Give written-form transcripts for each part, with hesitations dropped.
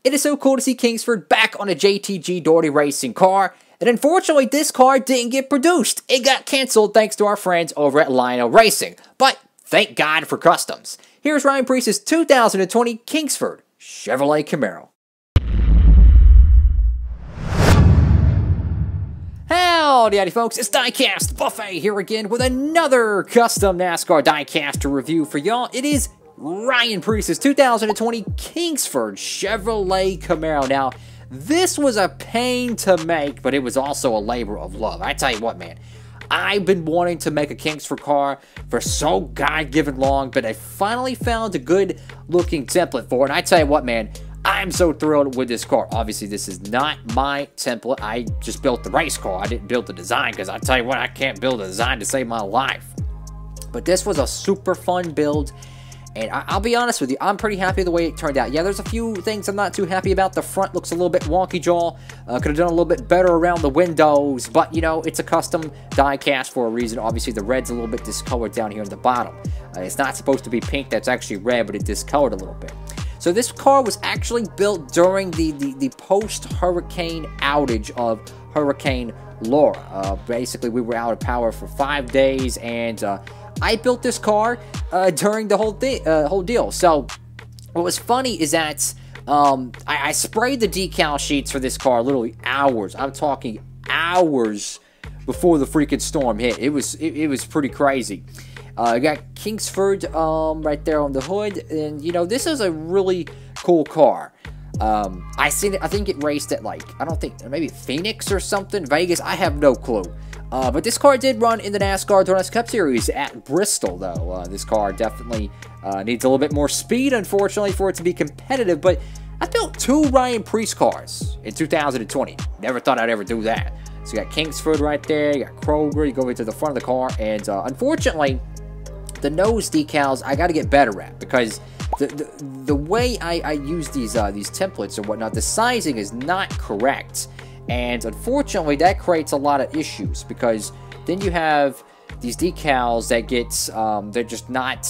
It is so cool to see Kingsford back on a JTG Doherty racing car, and unfortunately this car didn't get produced. It got cancelled thanks to our friends over at Lionel Racing, but thank God for customs. Here's Ryan PREECE's 2020 Kingsford Chevrolet Camaro. Howdy folks, it's Diecastbuffet here again with another custom NASCAR diecast to review for y'all. It is Ryan PREECE's 2020 Kingsford Chevrolet Camaro. Now, this was a pain to make, but it was also a labor of love. I tell you what, man, I've been wanting to make a Kingsford car for so God-given long, but I finally found a good-looking template for it. And I tell you what, man, I'm so thrilled with this car. Obviously, this is not my template. I just built the race car. I didn't build the design because I tell you what, I can't build a design to save my life. But this was a super fun build. And I'll be honest with you, I'm pretty happy with the way it turned out. Yeah, there's a few things I'm not too happy about. The front looks a little bit wonky jaw. Could have done a little bit better around the windows. But, you know, it's a custom die cast for a reason. Obviously, the red's a little bit discolored down here at the bottom. It's not supposed to be pink. That's actually red, but it discolored a little bit. So this car was actually built during the post-hurricane outage of Hurricane Laura. Basically, we were out of power for 5 days, and I built this car during the whole deal. So what was funny is that I sprayed the decal sheets for this car literally hours. I'm talking hours before the freaking storm hit. It was pretty crazy. I got Kingsford right there on the hood, and you know, this is a really cool car. I think it raced at, like, I don't think, maybe Phoenix or something, Vegas, I have no clue. But this car did run in the NASCAR Donuts Cup Series at Bristol, though. This car definitely needs a little bit more speed, unfortunately, for it to be competitive. But I built 2 Ryan PREECE cars in 2020. Never thought I'd ever do that. So you got Kingsford right there, you got Kroger, you go into the front of the car, and unfortunately, the nose decals I got to get better at, because the way I use these templates and whatnot, the sizing is not correct. And unfortunately, that creates a lot of issues, because then you have these decals that get, they're just not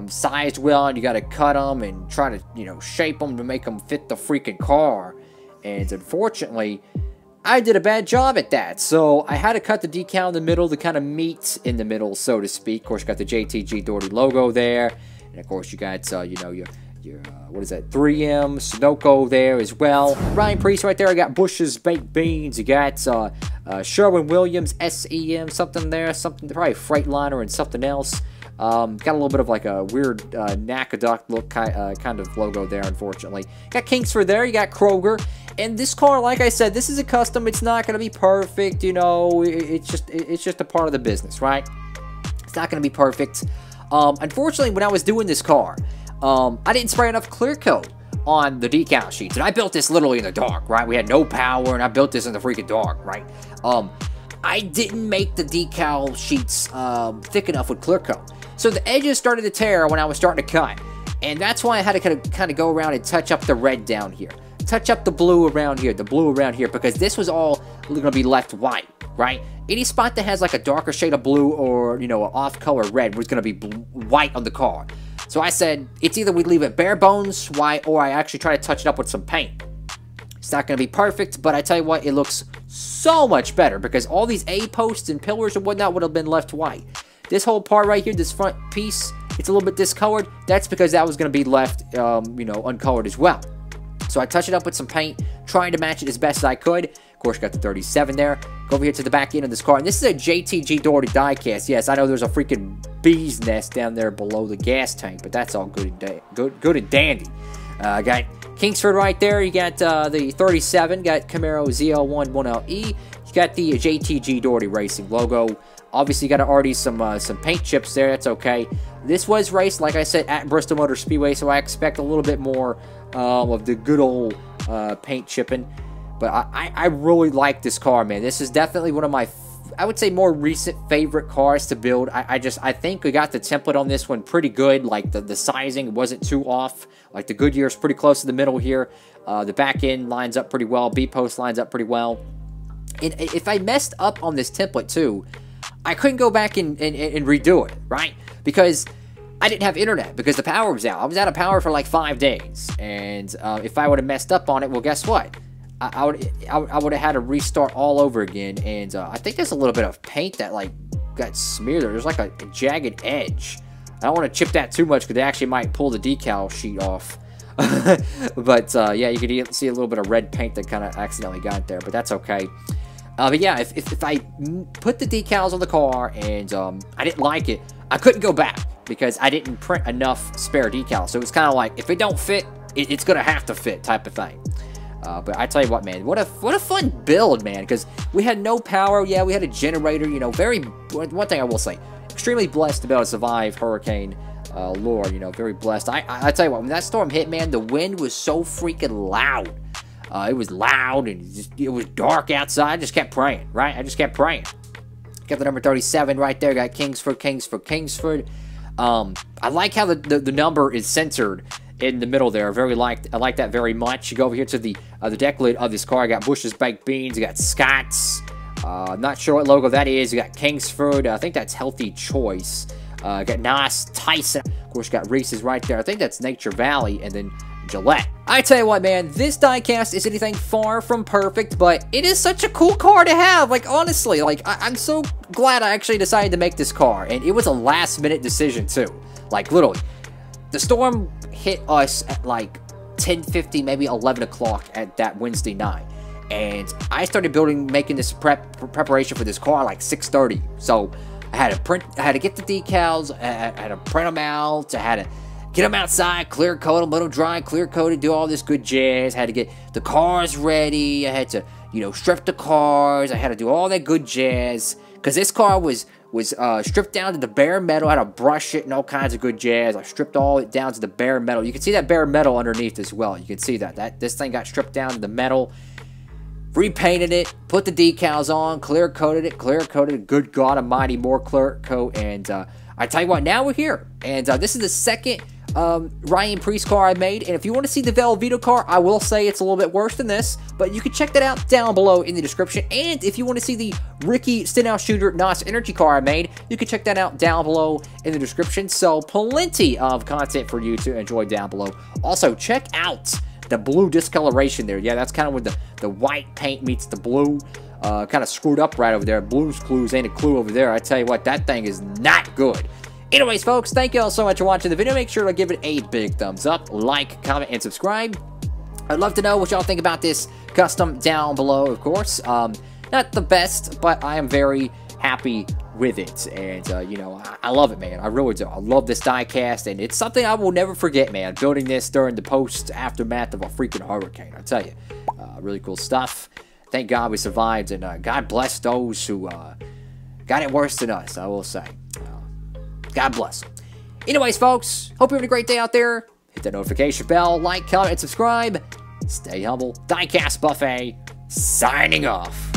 sized well, and you got to cut them and try to, you know, shape them to make them fit the freaking car. And unfortunately, I did a bad job at that. So I had to cut the decal in the middle to kind of meet in the middle, so to speak. Of course, you got the JTG Doherty logo there. And of course, you got, you know, your what is that, 3M, Sunoco there as well. Ryan PREECE right there. I got Bush's Baked Beans. You got Sherwin-Williams, SEM, something there. Something, probably Freightliner and something else. Got a little bit of like a weird Nacaduct look kind of logo there, unfortunately. Got Kingsford there. You got Kroger. And this car, like I said, this is a custom. It's not going to be perfect, you know. It's just a part of the business, right? It's not going to be perfect. Unfortunately, when I was doing this car, I didn't spray enough clear coat on the decal sheets. And I built this literally in the dark, right? We had no power, and I built this in the freaking dark, right? I didn't make the decal sheets thick enough with clear coat. So the edges started to tear when I was starting to cut. And that's why I had to kind of go around and touch up the red down here. Touch up the blue around here, because this was all going to be left white, right? Any spot that has like a darker shade of blue or, you know, an off-color red was going to be white on the car. So I said, it's either we leave it bare bones white, or I actually try to touch it up with some paint. It's not going to be perfect, but I tell you what, it looks so much better, because all these A-posts and pillars and whatnot would have been left white. This whole part right here, this front piece, it's a little bit discolored. That's because that was going to be left, you know, uncolored as well. So I touched it up with some paint, trying to match it as best as I could. Of course, got the 37 there. Go over here to the back end of this car. And this is a JTG Doherty diecast. Yes, I know there's a freaking bee's nest down there below the gas tank, but that's all good and dandy. Got Kingsford right there. You got the 37. Got Camaro ZL1 1LE. You got the JTG Doherty Racing logo. Obviously, got already some paint chips there. That's okay. This was raced, like I said, at Bristol Motor Speedway, so I expect a little bit more of the good old paint chipping. But I really like this car, man. This is definitely one of my, I would say, more recent favorite cars to build. I think we got the template on this one pretty good. Like the sizing wasn't too off. Like the Goodyear's pretty close to the middle here. The back end lines up pretty well. B-post lines up pretty well. And if I messed up on this template too, I couldn't go back and redo it, right? Because I didn't have internet because the power was out. I was out of power for like 5 days. And if I would have messed up on it, well, guess what? I would have had to restart all over again. And I think there's a little bit of paint that like got smeared there. There's like a jagged edge. I don't want to chip that too much because they actually might pull the decal sheet off. But yeah, you could see a little bit of red paint that kind of accidentally got there, but that's okay. But yeah, if I put the decals on the car and I didn't like it, I couldn't go back because I didn't print enough spare decals. So it was kind of like, if it don't fit, it's gonna have to fit type of thing. But I tell you what, man, what a fun build, man, because we had no power. Yeah, we had a generator, you know, one thing I will say, extremely blessed to be able to survive Hurricane Lord, you know, very blessed. I tell you what, when that storm hit, man, the wind was so freaking loud. It was loud, and it was dark outside. I just kept praying, right? I just kept praying. Got the number 37 right there. Got Kingsford. I like how the number is centered in the middle there. I like that very much. You go over here to the deck lid of this car. I got Bush's Baked Beans. You got Scott's. Not sure what logo that is. You got Kingsford. I think that's Healthy Choice. Got Nas, Tyson. Of course, you got Reese's right there. I think that's Nature Valley, and then Gillette. I tell you what, man, this diecast is anything far from perfect, but it is such a cool car to have. Like, honestly, like, I'm so glad I actually decided to make this car, and it was a last-minute decision, too. Like, literally, the storm hit us at, like, 10:50, maybe 11 o'clock at that Wednesday night, and I started making this preparation for this car like 6:30, so I had to get the decals, I had to print them out, I had to get them outside, clear coat them, let them dry, clear coat it, do all this good jazz. I had to get the cars ready. I had to, you know, strip the cars. I had to do all that good jazz because this car was stripped down to the bare metal. I had to brush it and all kinds of good jazz. I stripped all it down to the bare metal. You can see that bare metal underneath as well. You can see that this thing got stripped down to the metal. Repainted it, put the decals on, clear coated it, good God almighty, more clear coat, and I tell you what, now we're here, and this is the second Ryan PREECE car I made, and if you want to see the Velveeta car, I will say it's a little bit worse than this, but you can check that out down below in the description, and if you want to see the Ricky Stenhouse Shooter NOS Energy car I made, you can check that out down below in the description, so plenty of content for you to enjoy down below. Also, check out the blue discoloration there. Yeah, that's kind of where the white paint meets the blue. Kind of screwed up right over there. Blue's Clues ain't a clue over there. I tell you what, that thing is not good. Anyways, folks, thank you all so much for watching the video. Make sure to give it a big thumbs up, like, comment, and subscribe. I'd love to know what y'all think about this custom down below, of course. Not the best, but I am very happy with it, and you know, I love it, man. I really do. I love this diecast, and it's something I will never forget, man. Building this during the post-aftermath of a freaking hurricane, I tell you. Really cool stuff. Thank God we survived, and God bless those who got it worse than us, I will say. God bless. Anyways, folks, hope you're having a great day out there. Hit that notification bell, like, comment, and subscribe. Stay humble. Diecastbuffet, signing off.